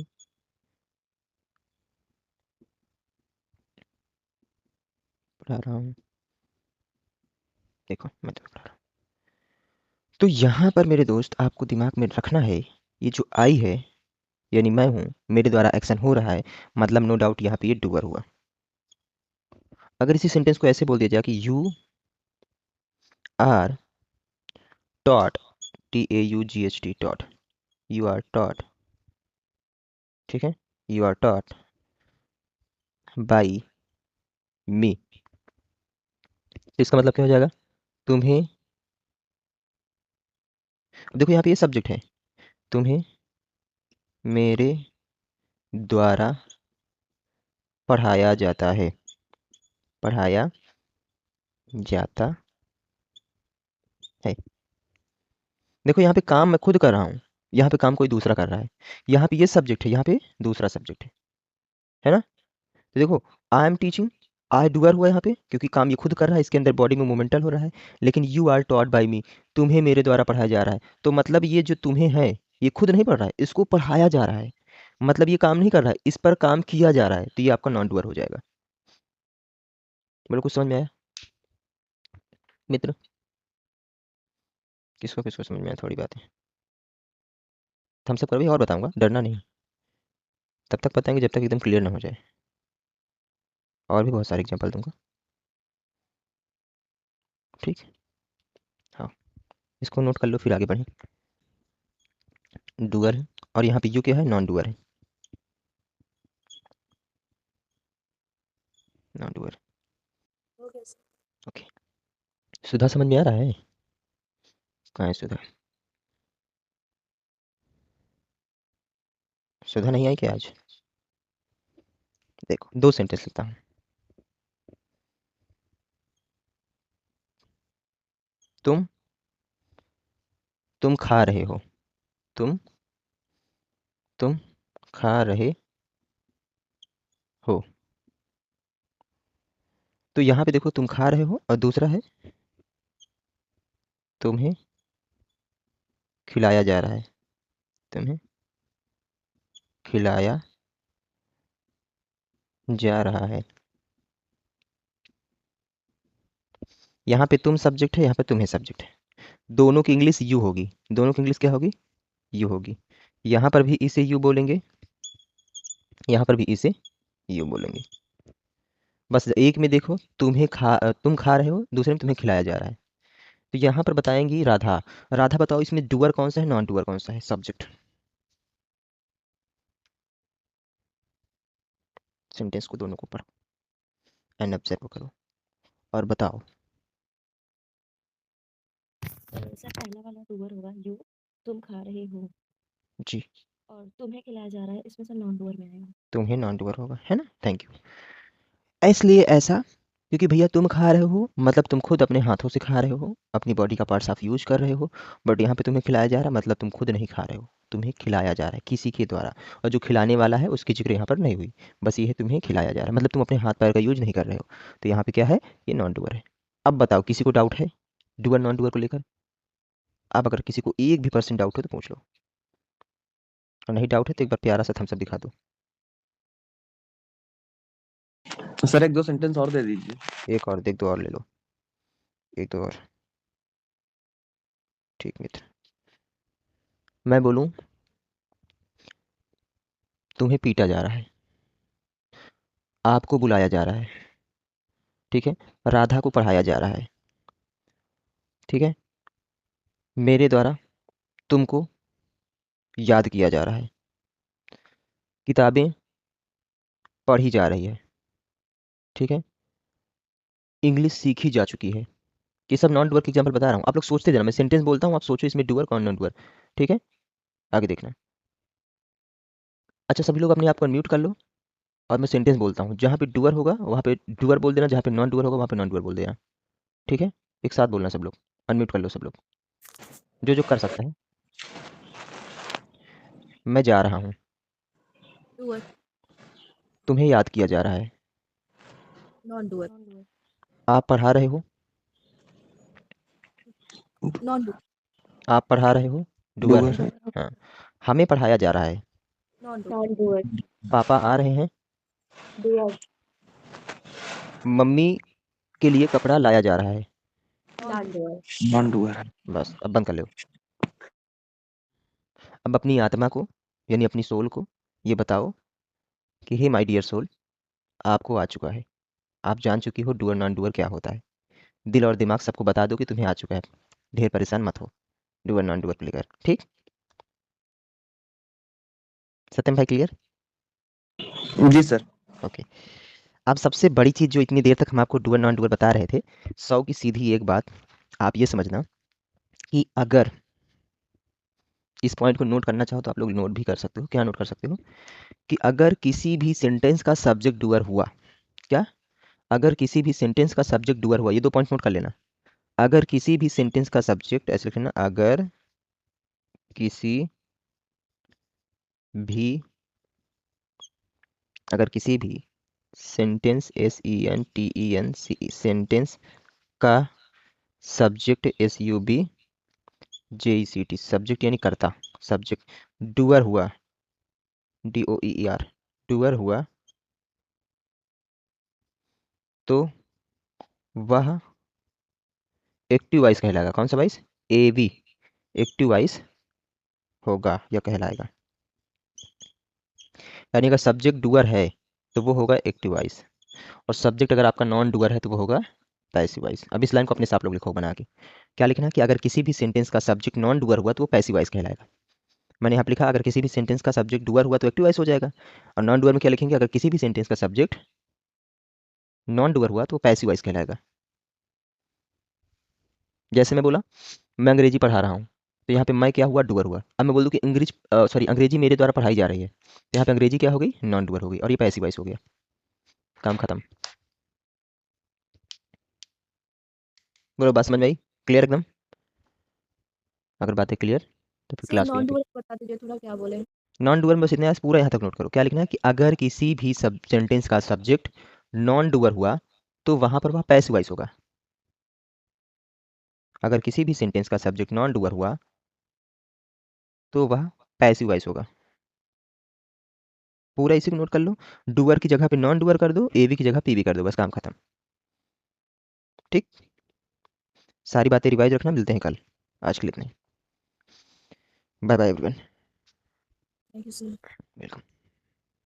पढ़ा रहा हूँ। देखो मैं तुम्हें पढ़ा रहा हूँ। तो यहाँ पर मेरे दोस्त आपको दिमाग में रखना है, ये जो आई है यानी मैं हूँ, मेरे द्वारा एक्शन हो रहा है, मतलब नो डाउट यहाँ पे ये डूअर हुआ। अगर इसी सेंटेंस को ऐसे बोल दिया जाए कि you are taught, TAUGHT taught, you are taught, ठीक है, you are taught by me, इसका मतलब क्या हो जाएगा, तुम्हें, देखो यहाँ पे ये सब्जेक्ट है, तुम्हें मेरे द्वारा पढ़ाया जाता है, पढ़ाया जाता है। देखो यहाँ पे काम मैं खुद कर रहा हूँ, यहाँ पे काम कोई दूसरा कर रहा है, यहाँ पे ये सब्जेक्ट है, यहाँ पे दूसरा सब्जेक्ट है ना। तो देखो आई एम टीचिंग, आई डूअर हुआ यहाँ पे क्योंकि काम ये खुद कर रहा है, इसके अंदर बॉडी में मोमेंटल हो रहा है। लेकिन यू आर टॉट बाय मी, तुम्हें मेरे द्वारा पढ़ाया जा रहा है, तो मतलब ये जो तुम्हें है ये खुद नहीं पढ़ रहा है, इसको पढ़ाया जा रहा है, मतलब ये काम नहीं कर रहा है, इस पर काम किया जा रहा है, तो ये आपका नॉन डूअर हो जाएगा। बोलो कुछ समझ में आया मित्र, किसको किसको समझ में आया थोड़ी बात है। हम सब कभी और बताऊंगा, डरना नहीं, तब तक बताएंगे जब तक एकदम क्लियर ना हो जाए, और भी बहुत सारे एग्जाम्पल दूंगा, ठीक है। हाँ, इसको नोट कर लो फिर आगे बढ़ें। डूअर है और यहाँ पे यू क्या है, नॉन डूअर है, नॉन डूअर। हो गया सर। ओके, सुधा समझ में आ रहा है, कहाँ है सुधा, सुधा नहीं आई क्या आज। देखो दो सेंटेंस लिखता हूँ, तुम तुम खा रहे हो, तुम तुम खा रहे हो। तो यहाँ पे देखो तुम खा रहे हो और दूसरा है तुम्हें खिलाया जा रहा है, तुम्हें खिलाया जा रहा है। यहाँ पे तुम सब्जेक्ट है, यहाँ पे तुम्हें सब्जेक्ट है, दोनों की इंग्लिश यू होगी, दोनों की इंग्लिश क्या होगी, यू होगी। यहाँ पर भी इसे यू बोलेंगे, यहाँ पर भी इसे यू बोलेंगे। बस एक में देखो तुम खा रहे हो, दूसरे में तुम्हें खिलाया जा रहा है। तो यहाँ पर बताएंगी राधा, राधा बताओ इसमें डूअर कौन सा है, नॉन डूअर कौन सा है, सब्जेक्ट। सेंटेंस को दोनों को पढ़ो एंड ऑब्जर्व करो और बताओ। सर पहला वाला डूअर होगा यू, तुम खा रहे हो, जी, और तुम्हें खिलाया जा रहा है, इसमें से नॉन डूअर में आएगा। तुम्हें नॉन डूअर होगा, है ना, थैंक यू। इसलिए ऐसा क्योंकि भैया तुम खा रहे हो मतलब तुम खुद अपने हाथों से खा रहे हो, अपनी बॉडी का पार्ट्स आप यूज कर रहे हो, बट यहाँ पे तुम्हें खिलाया जा रहा है मतलब तुम खुद नहीं खा रहे हो, तुम्हें खिलाया जा रहा है किसी के द्वारा, और जो खिलाने वाला है उसकी जिक्र यहाँ पर नहीं हुई, बस ये है तुम्हें खिलाया जा रहा है, मतलब तुम अपने हाथ पैर का यूज नहीं कर रहे हो। तो यहाँ पे क्या है, ये नॉन डूअर है। अब बताओ किसी को डाउट है डूअर नॉन डूअर को लेकर, अब अगर किसी को 1% डाउट हो तो पूछ लो। और नहीं डाउट है तो एक बार प्यारा सा थम्स अप दिखा दो। सर एक दो सेंटेंस और दे दीजिए। एक और देख दो और ले लो, एक दो और। ठीक मित्र, मैं बोलूं तुम्हें पीटा जा रहा है, आपको बुलाया जा रहा है, ठीक है, राधा को पढ़ाया जा रहा है, ठीक है, मेरे द्वारा तुमको याद किया जा रहा है, किताबें पढ़ी जा रही है, ठीक है, इंग्लिश सीखी जा चुकी है। ये सब नॉन डुअर के एग्जाम्पल बता रहा हूँ, आप लोग सोचते जाना, मैं सेंटेंस बोलता हूँ, आप सोचो इसमें डुअर कौन नॉन डुअर, ठीक है, आगे देखना। अच्छा सभी लोग अपने आप को अनम्यूट कर लो और मैं सेंटेंस बोलता हूँ, जहाँ पे डुअर होगा वहाँ पे डुअर बोल देना, जहाँ पे नॉन डुअर होगा वहाँ पे नॉन डुअर बोल देना, ठीक है, एक साथ बोलना सब लोग, अनम्यूट कर लो सब लोग, जो जो कर सकता है। मैं जा रहा हूँ, Doer. तुम्हें याद किया जा रहा है, Non-doer. आप पढ़ा रहे हो, Non-doer. आप पढ़ा रहे हो, डुअर है, डूअर। हाँ, हमें पढ़ाया जा रहा है, Non-doer. Non-doer. पापा आ रहे हैं, Doer. मम्मी के लिए कपड़ा लाया जा रहा है, Non-doer. Non doer. बस अब बंद कर लो। अब अपनी आत्मा को यानी अपनी सोल को ये बताओ कि हे माय डियर सोल, आपको आ चुका है, आप जान चुकी हो डुअर नॉन डुअर क्या होता है, दिल और दिमाग सबको बता दो कि तुम्हें आ चुका है, ढेर परेशान मत हो, डुअर नॉन डुअर को लेकर, ठीक। सत्यम भाई क्लियर? जी सर। ओके। अब सबसे बड़ी चीज़ जो इतनी देर तक हम आपको डुअर नॉन डुअर बता रहे थे, 100 की सीधी एक बात आप ये समझना कि अगर इस पॉइंट को नोट करना चाहो तो आप लोग नोट भी कर सकते हो। क्या नोट कर सकते हो? कि अगर किसी भी सेंटेंस का सब्जेक्ट डुअर हुआ, क्या, अगर किसी भी सेंटेंस का सब्जेक्ट डुअर हुआ, ये 2 पॉइंट नोट कर लेना। अगर किसी भी सेंटेंस का सब्जेक्ट, ऐसे लिखना, अगर किसी भी अगर किसी भी सेंटेंस SENTENC सेंटेंस का सब्जेक्ट SUBJECT सब्जेक्ट यानी कर्ता, सब्जेक्ट डुअर हुआ, DOEER डुअर हुआ, तो वह एक्टिव वॉइस कहलाएगा। कौन सा वॉइस? AV एक्टिव वॉइस होगा या कहलाएगा। यानी अगर सब्जेक्ट डुअर है तो वो होगा एक्टिव वॉइस, और सब्जेक्ट अगर आपका नॉन डुअर है तो वो होगा पैसिव वॉइस। अब इस लाइन को अपने साथ लोग लिखो बना के। क्या लिखना? कि अगर किसी भी सेंटेंस का सब्जेक्ट नॉन डुअर हुआ तो वो पैसिव वॉइस कहलाएगा। मैंने यहाँ पे लिखा अगर किसी भी सेंटेंस का सब्जेक्ट डुअर हुआ तो एक्टिव वॉइस हो जाएगा, और नॉन डुअर में क्या लिखेंगे? अगर किसी भी सेंटेंस का सब्जेक्ट नॉन डुअर हुआ तो वो पैसिव वॉइस कहलाएगा। जैसे मैं बोला मैं अंग्रेजी पढ़ा रहा हूँ, तो यहाँ पे मैं क्या हुआ? डुअर हुआ। अब मैं बोल दूँ कि अंग्रेजी मेरे द्वारा पढ़ाई जा रही है, तो यहाँ पे अंग्रेजी क्या हो गई? नॉन डुअर हो गई, और ये पैसिव वॉइस हो गया। काम खत्म। बोलो बात समझ में आई? क्लियर एकदम? अगर बातें क्लियर तो फिर सर क्लास नॉन पे डुअर बता दीजिए थोड़ा क्या बोले। नॉन डुअर में बस इतना पूरा यहाँ तक नोट करो। क्या लिखना है? कि अगर किसी भी सब सेंटेंस का सब्जेक्ट नॉन डुअर हुआ तो वहां पर वह पैसिव वॉइस होगा। अगर किसी भी सेंटेंस का सब्जेक्ट नॉन डुअर हुआ तो वह पैसिव वॉइस होगा। पूरा इसी को नोट कर लो। डुअर की जगह पे नॉन डुअर कर दो, एवी की जगह पीवी कर दो, बस काम खत्म। ठीक, सारी बातें रिवाइज रखना। मिलते हैं कल, आज के लिए इतने। Bye bye everyone. Thank you sir. Welcome.